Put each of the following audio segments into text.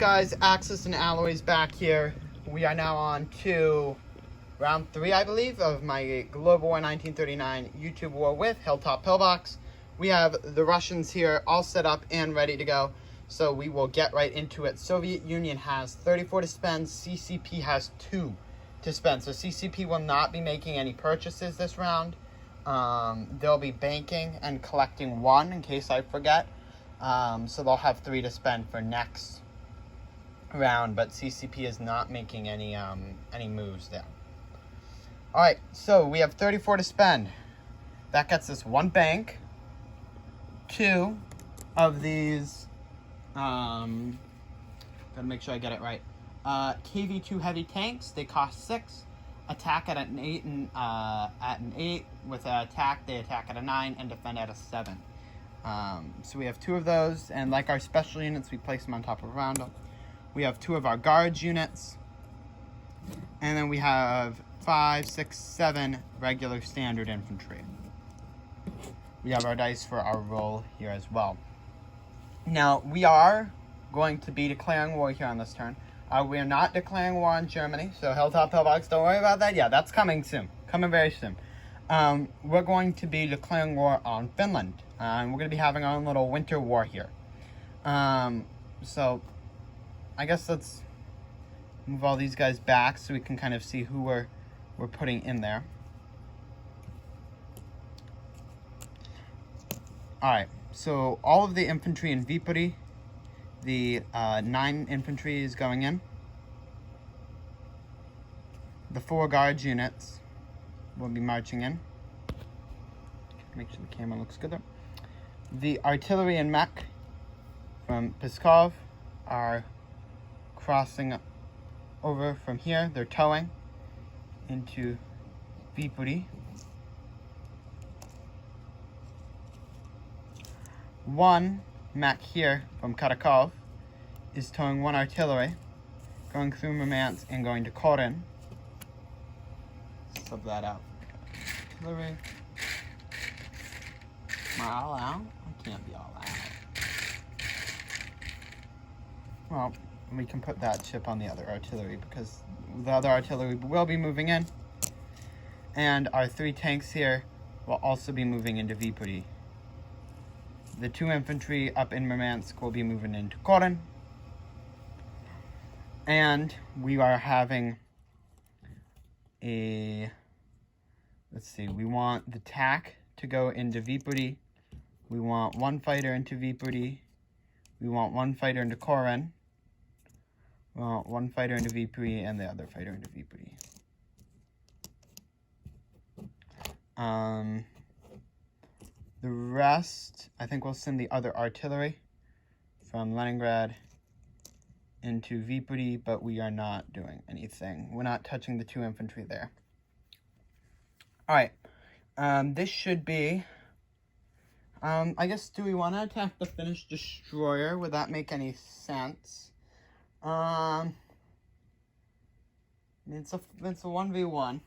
guys? Axis and Alloys back here. We are now on to round 3, I believe, of my Global War 1939 YouTube war with Hilltop Pillbox. We have the Russians here all set up and ready to go, so we will get right into it. Soviet Union has 34 to spend, CCP has 2 to spend. So CCP will not be making any purchases this round. They'll be banking and collecting 1 in case I forget. So they'll have 3 to spend for next round, but CCP is not making any moves there. Alright, so we have 34 to spend. That gets us 1 bank, 2 of these, gotta make sure I get it right, KV-2 heavy tanks. They cost 6. Attack at an 8 and at an 8 with an attack. They attack at a 9 and defend at a 7. So we have 2 of those, and like our special units, we place them on top of a roundup. We have 2 of our guards units, and then we have 5, 6, 7 regular standard infantry. We have our dice for our roll here as well. Now, we are going to be declaring war here on this turn. We are not declaring war on Germany, so Hilltop Pillbox, don't worry about that. Yeah, that's coming soon. Coming very soon. We're going to be declaring war on Finland. And we're going to be having our own little winter war here. So, I guess let's move all these guys back so we can kind of see who we're putting in there. Alright, so all of the infantry in Viipuri, the 9 infantry is going in. The 4 guards units will be marching in. Make sure the camera looks good there. The artillery and mech from Pskov are crossing over from here. They're towing into Viipuri. 1 mech here from Karakov is towing 1 artillery, going through Murmansk and going to Korin. Sub that out. Artillery. Am I all out? I can't be all out. Well, we can put that chip on the other artillery because the other artillery will be moving in. And our 3 tanks here will also be moving into Viipuri. The 2 infantry up in Murmansk will be moving into Korin. And we are having a, let's see, we want the TAC to go into Viipuri. We want 1 fighter into Viipuri. We want 1 fighter into Korin. We want 1 fighter into Viipuri and the other fighter into Viipuri. The rest, I think we'll send the other artillery from Leningrad into Viipuri, but we are not doing anything. We're not touching the 2 infantry there. Alright, this should be, I guess, do we want to attack the Finnish destroyer? Would that make any sense? It's a 1v1.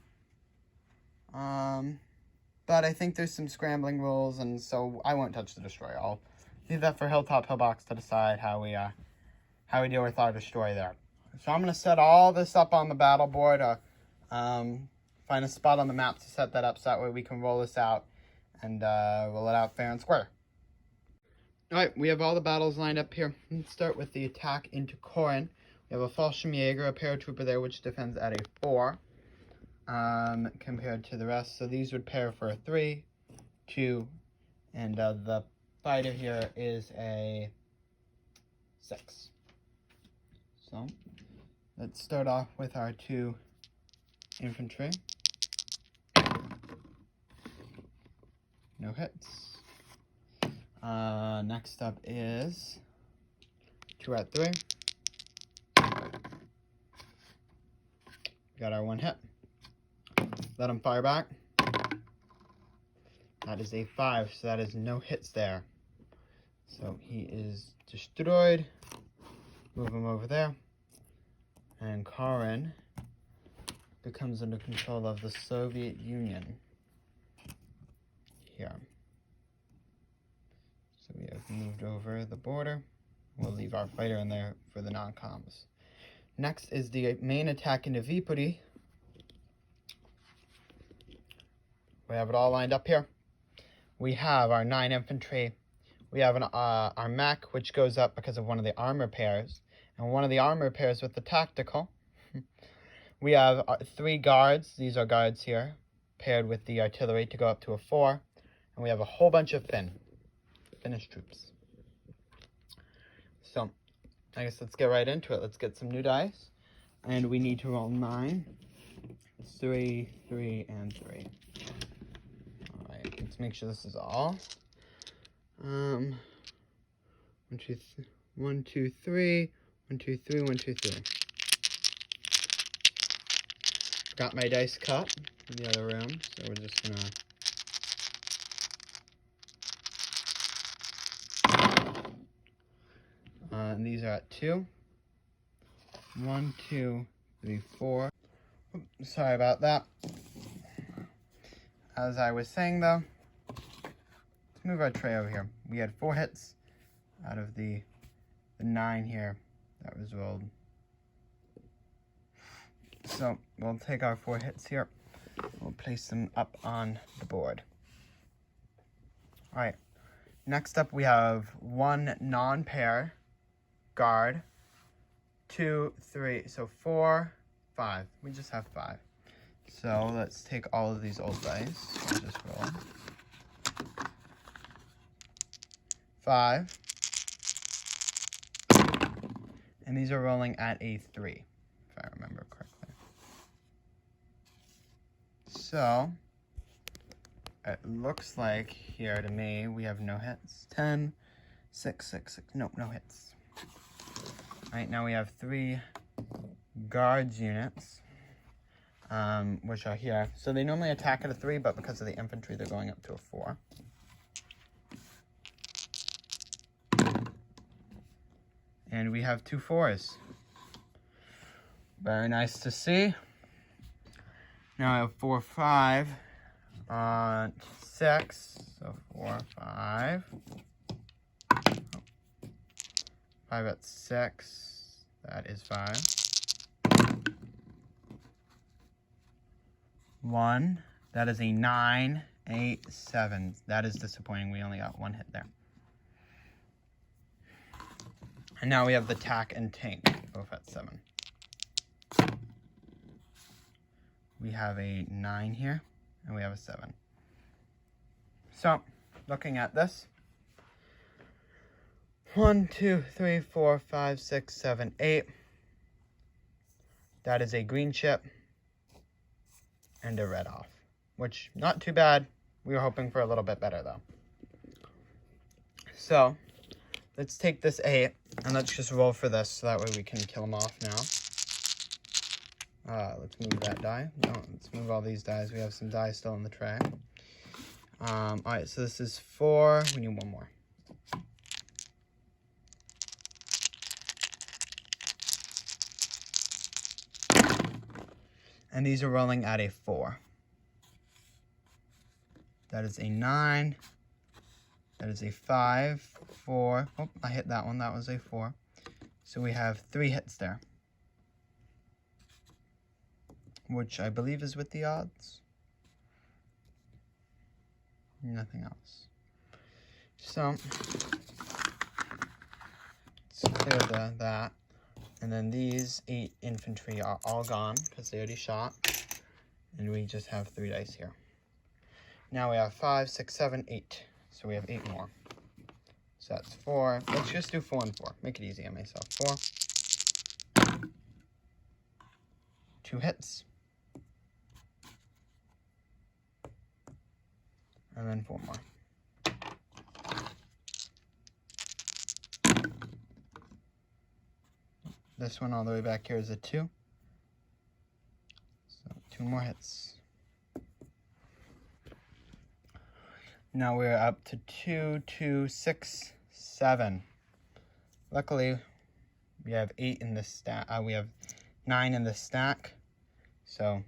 But I think there's some scrambling rules, and so I won't touch the destroyer. I'll leave that for Hilltop Pillbox to decide how we deal with our destroyer there. So I'm going to set all this up on the battle board, find a spot on the map to set that up so that way we can roll this out and roll it out fair and square. Alright, we have all the battles lined up here. Let's start with the attack into Korin. We have a Fallschirmjäger, a paratrooper there, which defends at a 4. Compared to the rest. So these would pair for a 3, 2, and the fighter here is a 6. So let's start off with our 2 infantry. No hits. Next up is 2 at 3. Got our 1 hit. Let him fire back. That is a 5, so that is no hits there. So he is destroyed. Move him over there. And Korin becomes under control of the Soviet Union. Here. So we have moved over the border. We'll leave our fighter in there for the non-coms. Next is the main attack into Viipuri. We have it all lined up here. We have our 9 infantry. We have our mech, which goes up because of one of the armor pairs. And one of the armor pairs with the tactical. We have 3 guards. These are guards here, paired with the artillery to go up to a 4. And we have a whole bunch of Finnish troops. So, I guess let's get right into it. Let's get some new dice. And we need to roll 9. 3, 3, and 3. Alright, let's make sure this is all. 1, 2, 1, 2, 3. 1, 2, 3, 1, 2, 3. Got my dice cut in the other room, so we're just gonna and these are at 2. 1, 2, 3, 4. Oops, sorry about that. As I was saying though, let's move our tray over here. We had 4 hits out of the 9 here that was rolled. So we'll take our 4 hits here. We'll place them up on the board. Alright. Next up we have 1 non-pair guard. 2, 3, so 4, 5. We just have 5. So let's take all of these old dice. I'll just roll. 5. And these are rolling at a 3, if I remember correctly. So, it looks like here to me we have no hits. 10, 6, 6, 6. Nope, no hits. Alright, now we have 3 guards units, which are here. So they normally attack at a 3, but because of the infantry, they're going up to a 4. And we have 2 4s. Very nice to see. Now I have 4, 5, 6, so 4, 5. 5 at 6, that is 5. 1, that is a 9, 8, 7. That is disappointing, we only got 1 hit there. And now we have the tack and tank, both at 7. We have a 9 here, and we have a 7. So, looking at this, 1, 2, 3, 4, 5, 6, 7, 8. That is a green chip and a red off, which not too bad. We were hoping for a little bit better though. So let's take this 8 and let's just roll for this so that way we can kill them off now. Let's move that die. No, let's move all these dies. We have some dies still in the tray. Alright, so this is 4. We need 1 more. And these are rolling at a 4. That is a 9. That is a 5, 4. Oh, I hit that one. That was a 4. So we have 3 hits there, which I believe is with the odds. Nothing else. So let's clear that. And then these 8 infantry are all gone because they already shot. And we just have 3 dice here. Now we have 5, 6, 7, 8. So we have 8 more. So that's 4. Let's just do 4 and 4. Make it easy on myself. 4. 2 hits. And then 4 more. This one all the way back here is a 2. So 2 more hits. Now we're up to 2, 2, 6, 7. Luckily, we have 8 in this stack. We have 9 in this stack. So,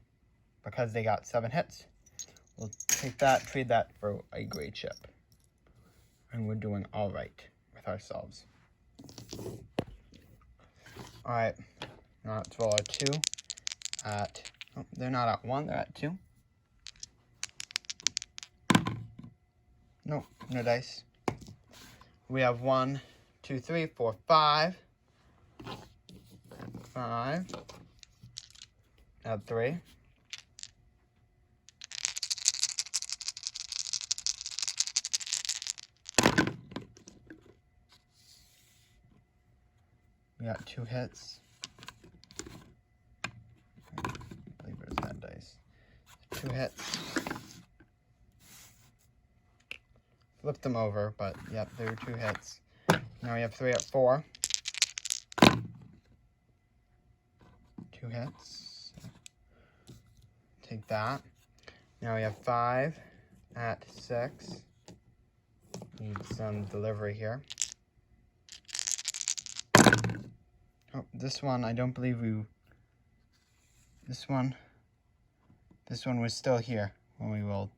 because they got 7 hits, we'll take that, trade that for a gray chip. And we're doing all right with ourselves. Alright, now let's roll our 2 at, oh, they're not at 1, they're at 2. Nope, no dice. We have 1, 2, 3, 4, 5. 5. At 3. We got 2 hits. I believe it was that dice. 2 hits. Flipped them over, but yep, they were 2 hits. Now we have 3 at 4. 2 hits. Take that. Now we have 5 at 6. Need some delivery here. Oh, this one, I don't believe we... This one was still here when we rolled.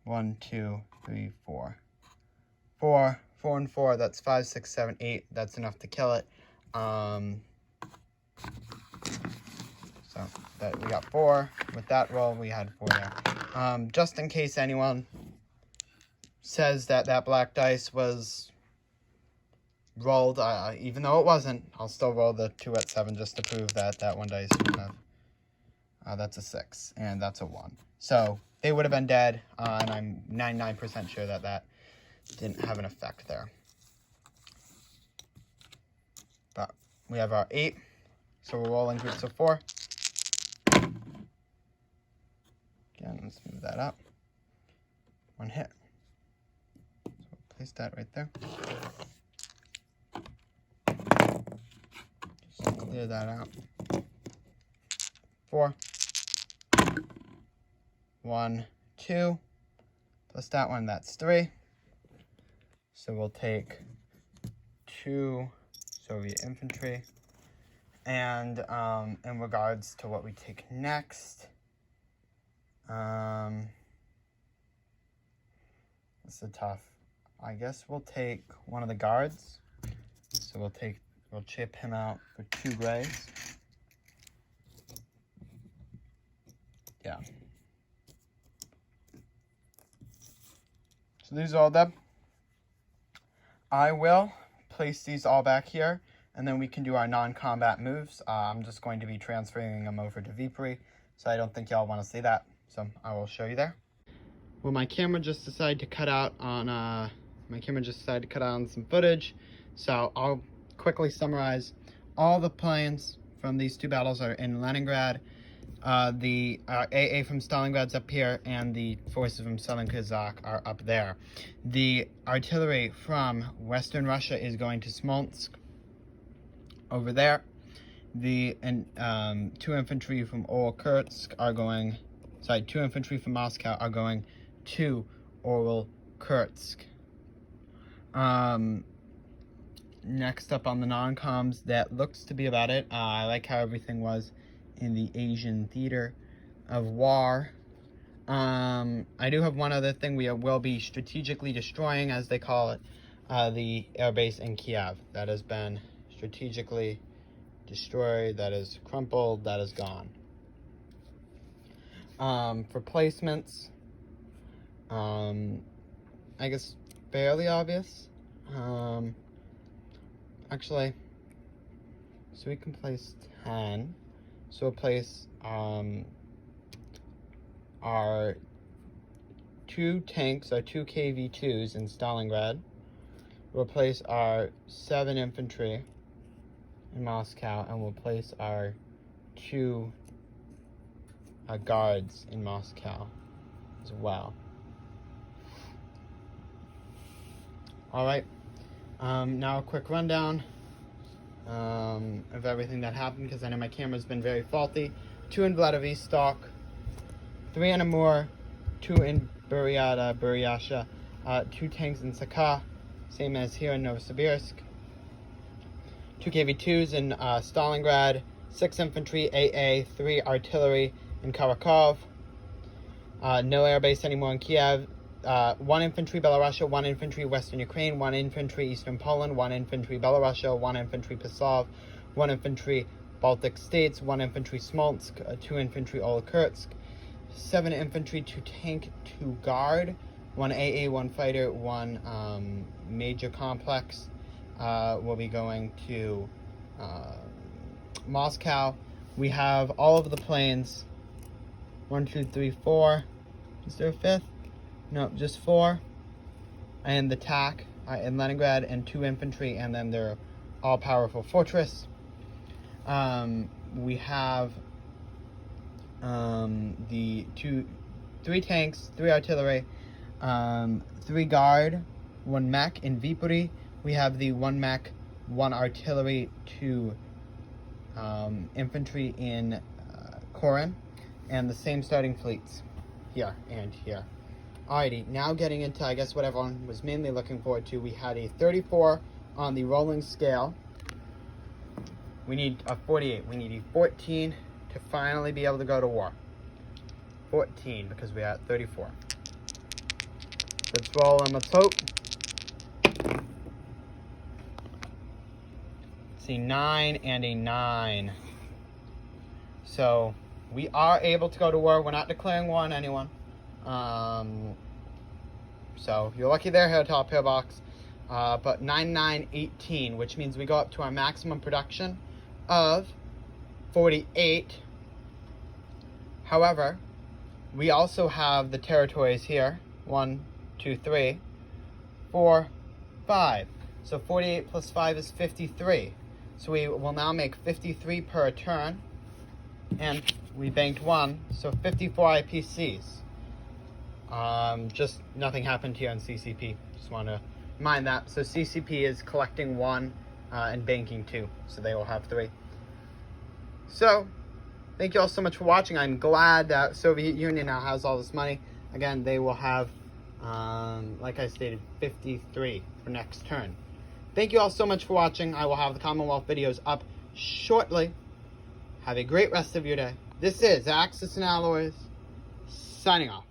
1, 2, 3, 4. 4 and 4, that's 5, 6, 7, 8. That's enough to kill it. So that we got 4. With that roll, we had 4 there. Just in case anyone says that that black dice was rolled, even though it wasn't, I'll still roll the 2 at 7 just to prove that that one dice would have. That's a 6, and that's a 1. So they would have been dead, and I'm 99% sure that that didn't have an effect there. But we have our 8, so we're rolling groups of 4. Again, let's move that up. 1 hit. So we'll place that right there. Just clear that out. 4. 1, 2. Plus that one, that's 3. So we'll take 2 Soviet infantry. And in regards to what we take next, this is tough. I guess we'll take one of the guards. So we'll chip him out for 2 grays. Yeah. So these are all them. I will place these all back here, and then we can do our non-combat moves. I'm just going to be transferring them over to Vipri, so I don't think y'all want to see that. So I will show you there. Well, my camera just decided to cut out on some footage, so I'll quickly summarize. All the planes from these 2 battles are in Leningrad. The AA from Stalingrad's up here, and the forces from Southern Kazakh are up there. The artillery from Western Russia is going to Smolensk over there. The 2 infantry from Kursk are going, 2 infantry from Moscow are going to Oral Kursk. Next up on the non-coms, that looks to be about it. I like how everything was in the Asian theater of war. I do have one other thing. We will be strategically destroying, as they call it, the airbase in Kiev. That has been strategically destroyed, that is crumpled, that is gone. For placements, I guess fairly obvious. Actually, so we can place 10. So we'll place our 2 tanks, our 2 KV-2s in Stalingrad. We'll place our 7 infantry in Moscow, and we'll place our 2 guards in Moscow as well. Alright, now a quick rundown of everything that happened, because I know my camera's been very faulty. 2 in Vladivostok, 3 in Amur, 2 in Buryasha, 2 tanks in Sakha, same as here in Novosibirsk, 2 KV-2s in Stalingrad, 6 infantry AA, 3 artillery in Kharkov, no airbase anymore in Kiev, 1 infantry Belarusia, 1 infantry Western Ukraine, 1 infantry Eastern Poland, 1 infantry Belarusia, 1 infantry Pskov, 1 infantry Baltic States, 1 infantry Smolensk, 2 infantry Okhotsk, 7 infantry, 2 tank, 2 guard, 1 AA, 1 fighter, 1 major complex will be going to Moscow. We have all of the planes. 1, 2, 3, 4. Is there a 5th? No, just 4. And the TAC in Leningrad, and 2 infantry, and then their all-powerful fortress. We have the 3 tanks, 3 artillery, 3 guard, 1 mech in Viipuri. We have the 1 mech, 1 artillery, 2 infantry in Koren, and the same starting fleets here and here. Alrighty, now getting into, I guess, what everyone was mainly looking forward to. We had a 34 on the rolling scale. We need a 48. We need a 14 to finally be able to go to war. 14, because we're at 34. Let's roll and let's hope. See, 9 and a 9. So we are able to go to war. We're not declaring war on anyone. So you're lucky there, Hilltop Pillbox. But 9, 9, 18, which means we go up to our maximum production of 48. However, we also have the territories here. 1, 2, 3, 4, 5. So 48 plus 5 is 53. So we will now make 53 per turn. And we banked 1, so 54 IPCs. Just nothing happened here on CCP. Just want to remind that. So CCP is collecting 1 and banking 2. So they will have 3. So, thank you all so much for watching. I'm glad that Soviet Union now has all this money. Again, they will have, like I stated, 53 for next turn. Thank you all so much for watching. I will have the Commonwealth videos up shortly. Have a great rest of your day. This is Axis and Alloys, signing off.